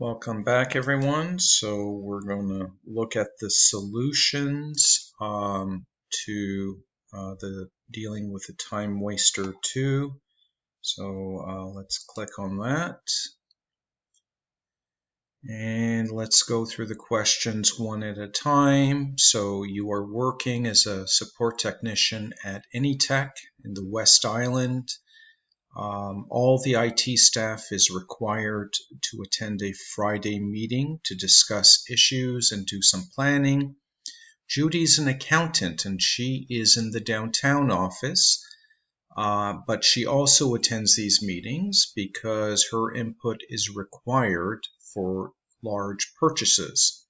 Welcome back, everyone. So we're going to look at the solutions to the dealing with the time waster 2. So let's click on that. And let's go through the questions one at a time. So you are working as a support technician at Anytech in the West Island. All the IT staff is required to attend a Friday meeting to discuss issues and do some planning. Judy's an accountant and she is in the downtown office, but she also attends these meetings because her input is required for large purchases.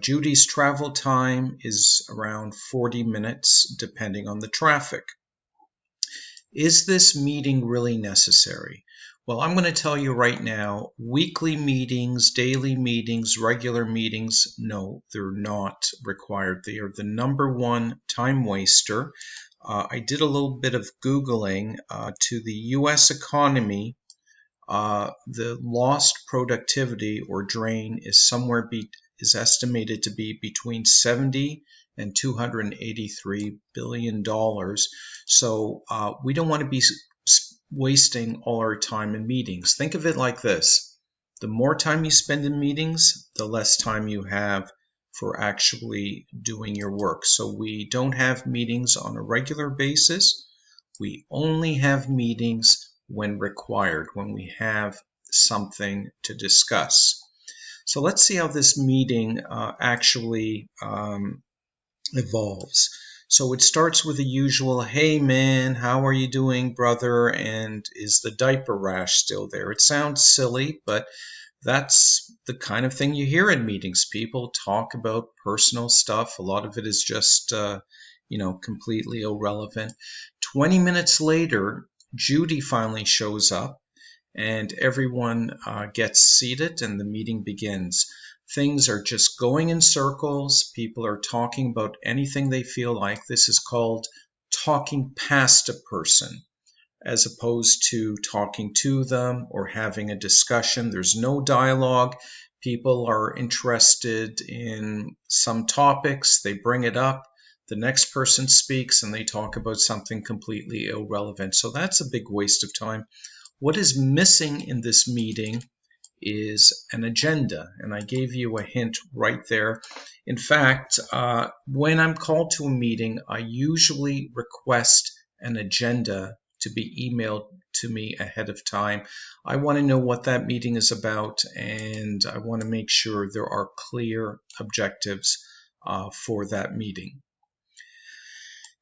Judy's travel time is around 40 minutes depending on the traffic. Is this meeting really necessary? Well, I'm going to tell you right now, weekly meetings, daily meetings, regular meetings, no, they're not required. They are the #1 time waster. I did a little bit of Googling to the US economy. The lost productivity or drain is is estimated to be between 70 and $283 billion. So we don't want to be wasting all our time in meetings. Think of it like this. The more time you spend in meetings, the less time you have for actually doing your work. So we don't have meetings on a regular basis. We only have meetings when required, when we have something to discuss. So let's see how this meeting actually evolves. So it starts with the usual, hey man, how are you doing, brother? And is the diaper rash still there? It sounds silly, but that's the kind of thing you hear in meetings. People talk about personal stuff. A lot of it is just, completely irrelevant. 20 minutes later, Judy finally shows up and everyone gets seated and the meeting begins. Things are just going in circles. People are talking about anything they feel like. This is called talking past a person as opposed to talking to them or having a discussion. There's no dialogue. People are interested in some topics. They bring it up. The next person speaks and they talk about something completely irrelevant. So that's a big waste of time. What is missing in this meeting is an agenda, and I gave you a hint right there. In fact, when I'm called to a meeting, I usually request an agenda to be emailed to me ahead of time. I want to know what that meeting is about, and I want to make sure there are clear objectives for that meeting.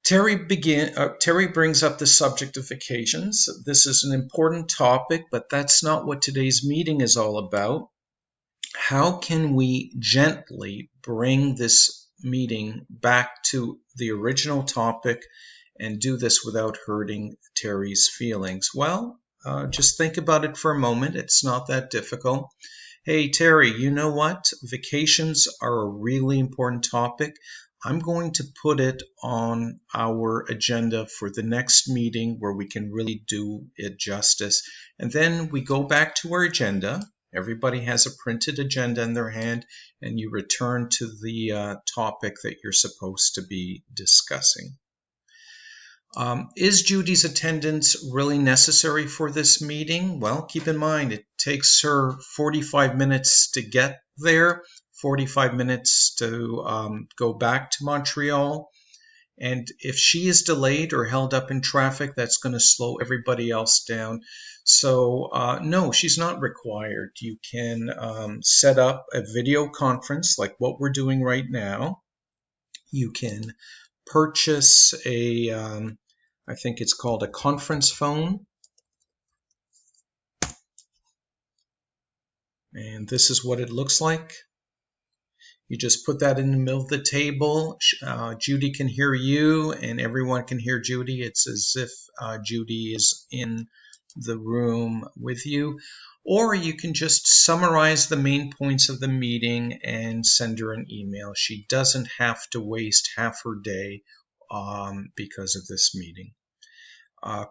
Terry brings up the subject of vacations. This is an important topic, but that's not what today's meeting is all about. How can we gently bring this meeting back to the original topic and do this without hurting Terry's feelings? Well, just think about it for a moment. It's not that difficult. Hey, Terry, you know what? Vacations are a really important topic. I'm going to put it on our agenda for the next meeting where we can really do it justice. And then we go back to our agenda. Everybody has a printed agenda in their hand, and you return to the topic that you're supposed to be discussing. Is Judy's attendance really necessary for this meeting? Well, keep in mind, it takes her 45 minutes to get there, 45 minutes to go back to Montreal. And if she is delayed or held up in traffic, that's going to slow everybody else down. So no, she's not required. You can set up a video conference like what we're doing right now. You can purchase I think it's called a conference phone. And this is what it looks like. You just put that in the middle of the table. Judy can hear you and everyone can hear Judy. It's as if Judy is in the room with you. Or you can just summarize the main points of the meeting and send her an email. She doesn't have to waste half her day because of this meeting.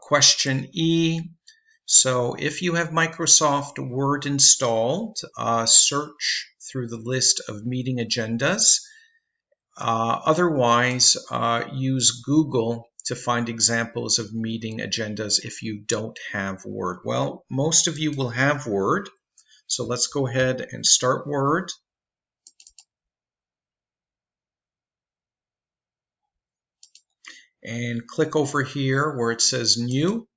Question E, So if you have Microsoft Word installed, search through the list of meeting agendas. Otherwise, use Google to find examples of meeting agendas if you don't have Word. Well, most of you will have Word, so let's go ahead and start Word. And click over here where it says New.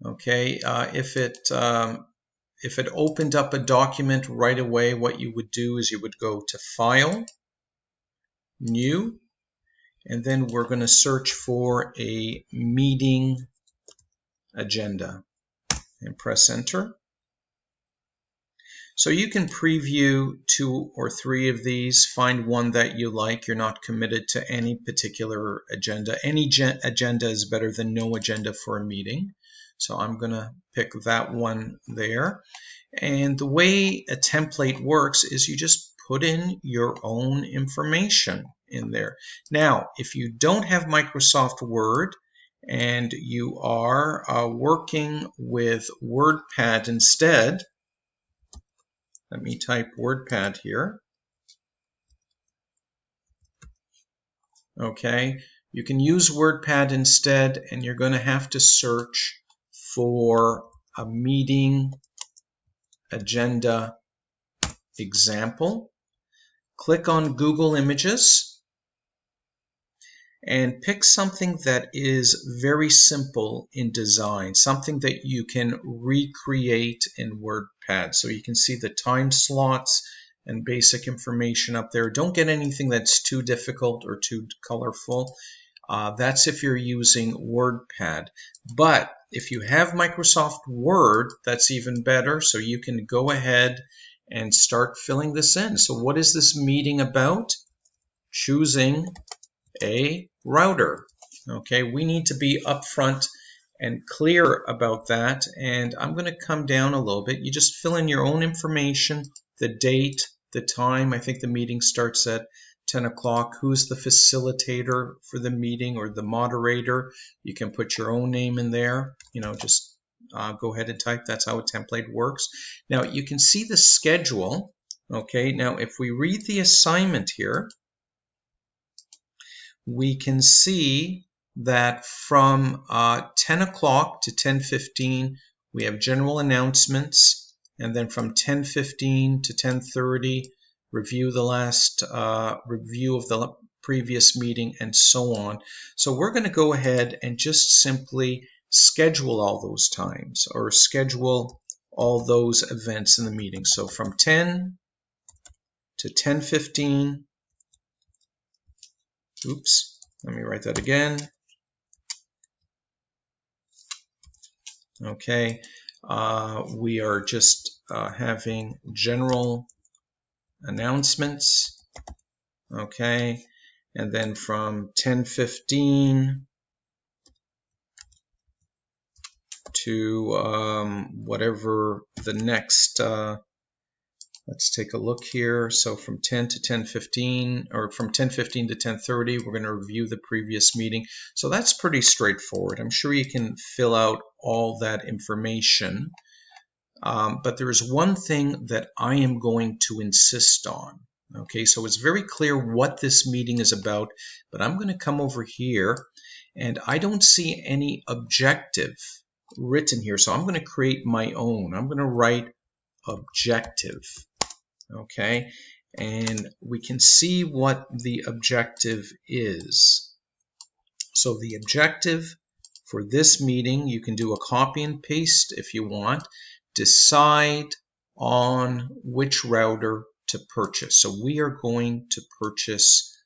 Okay, if it opened up a document right away, what you would do is you would go to File, New, and then we're going to search for a meeting agenda and press Enter. So you can preview 2 or 3 of these, find one that you like. You're not committed to any particular agenda. Any agenda is better than no agenda for a meeting. So I'm going to pick that one there. And the way a template works is you just put in your own information in there. Now, if you don't have Microsoft Word and you are working with WordPad instead, let me type WordPad here. Okay, you can use WordPad instead, and you're going to have to search for a meeting agenda example. Click on Google Images and pick something that is very simple in design, something that you can recreate in WordPad. So you can see the time slots and basic information up there. Don't get anything that's too difficult or too colorful. That's if you're using WordPad. But if you have Microsoft Word, that's even better. So you can go ahead and start filling this in. So what is this meeting about? Choosing a router. Okay, we need to be upfront and clear about that. And I'm going to come down a little bit. You just fill in your own information, the date, the time. I think the meeting starts at 10 o'clock. Who's the facilitator for the meeting or the moderator? You can put your own name in there. Just go ahead and type. That's how a template works. Now you can see the schedule. Okay, now if we read the assignment here, we can see that from 10 o'clock to 10:15 we have general announcements, and then from 10:15 to 10:30 review the last review of the previous meeting, and so on. So we're going to go ahead and just simply schedule all those times, or schedule all those events in the meeting. So from 10 to 10:15, oops, let me write that again. Okay, we are just having general announcements. Okay, and then from 10:15 to whatever the next, let's take a look here. So from 10 to 10:15, or from 10:15 to 10:30, we're going to review the previous meeting. So that's pretty straightforward. I'm sure you can fill out all that information. But there is one thing that I am going to insist on. Okay, so it's very clear what this meeting is about, but I'm going to come over here and I don't see any objective written here. So I'm going to create my own. I'm going to write objective. Okay, and we can see what the objective is. So the objective for this meeting, you can do a copy and paste if you want. Decide on which router to purchase. So we are going to purchase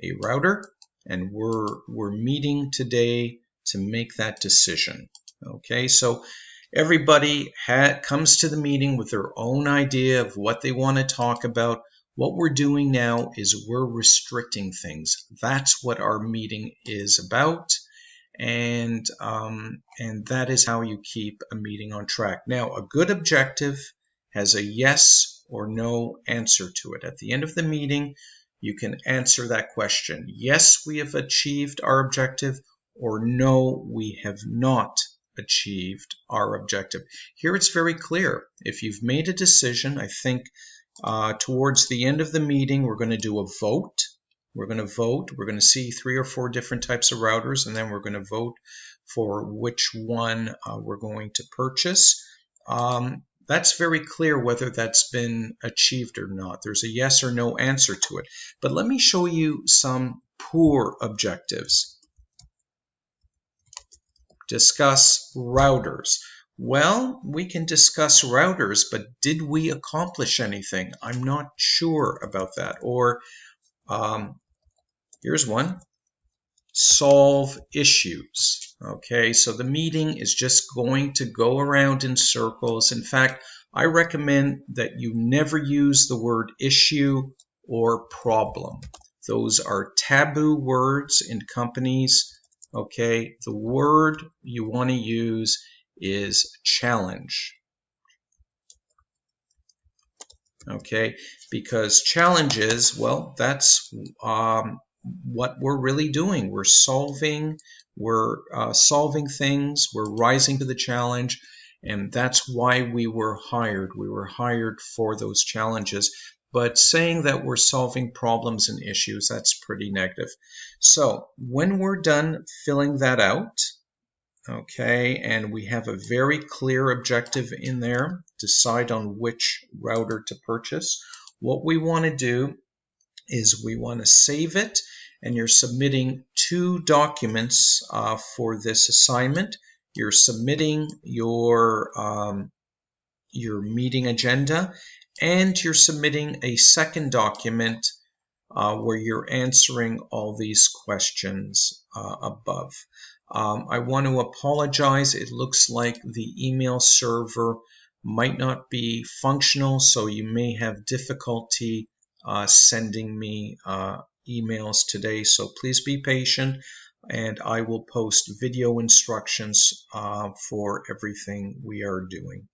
a router, and we're meeting today to make that decision. Okay, so everybody comes to the meeting with their own idea of what they want to talk about. What we're doing now is we're restricting things. That's what our meeting is about. And that is how you keep a meeting on track. Now, a good objective has a yes or no answer to it. At the end of the meeting, you can answer that question. Yes, we have achieved our objective, or no, we have not achieved our objective. Here it's very clear. If you've made a decision, I think towards the end of the meeting, we're going to do a vote. We're going to vote. We're going to see 3 or 4 different types of routers, and then we're going to vote for which one we're going to purchase. That's very clear whether that's been achieved or not. There's a yes or no answer to it. But let me show you some poor objectives. Discuss routers. Well, we can discuss routers, but did we accomplish anything? I'm not sure about that. Or here's one. Solve issues. Okay, so the meeting is just going to go around in circles. In fact, I recommend that you never use the word issue or problem. Those are taboo words in companies. Okay, the word you want to use is challenge. Okay, because challenges, well, that's what we're really doing. We're solving things, we're rising to the challenge, and that's why we were hired. We were hired for those challenges. But saying that we're solving problems and issues, that's pretty negative. So when we're done filling that out, okay, and we have a very clear objective in there, decide on which router to purchase, what we want to do is we want to save it, and you're submitting 2 documents for this assignment. You're submitting your meeting agenda, and you're submitting a second document where you're answering all these questions above. I want to apologize. It looks like the email server might not be functional, so you may have difficulty sending me emails today. So please be patient, and I will post video instructions for everything we are doing.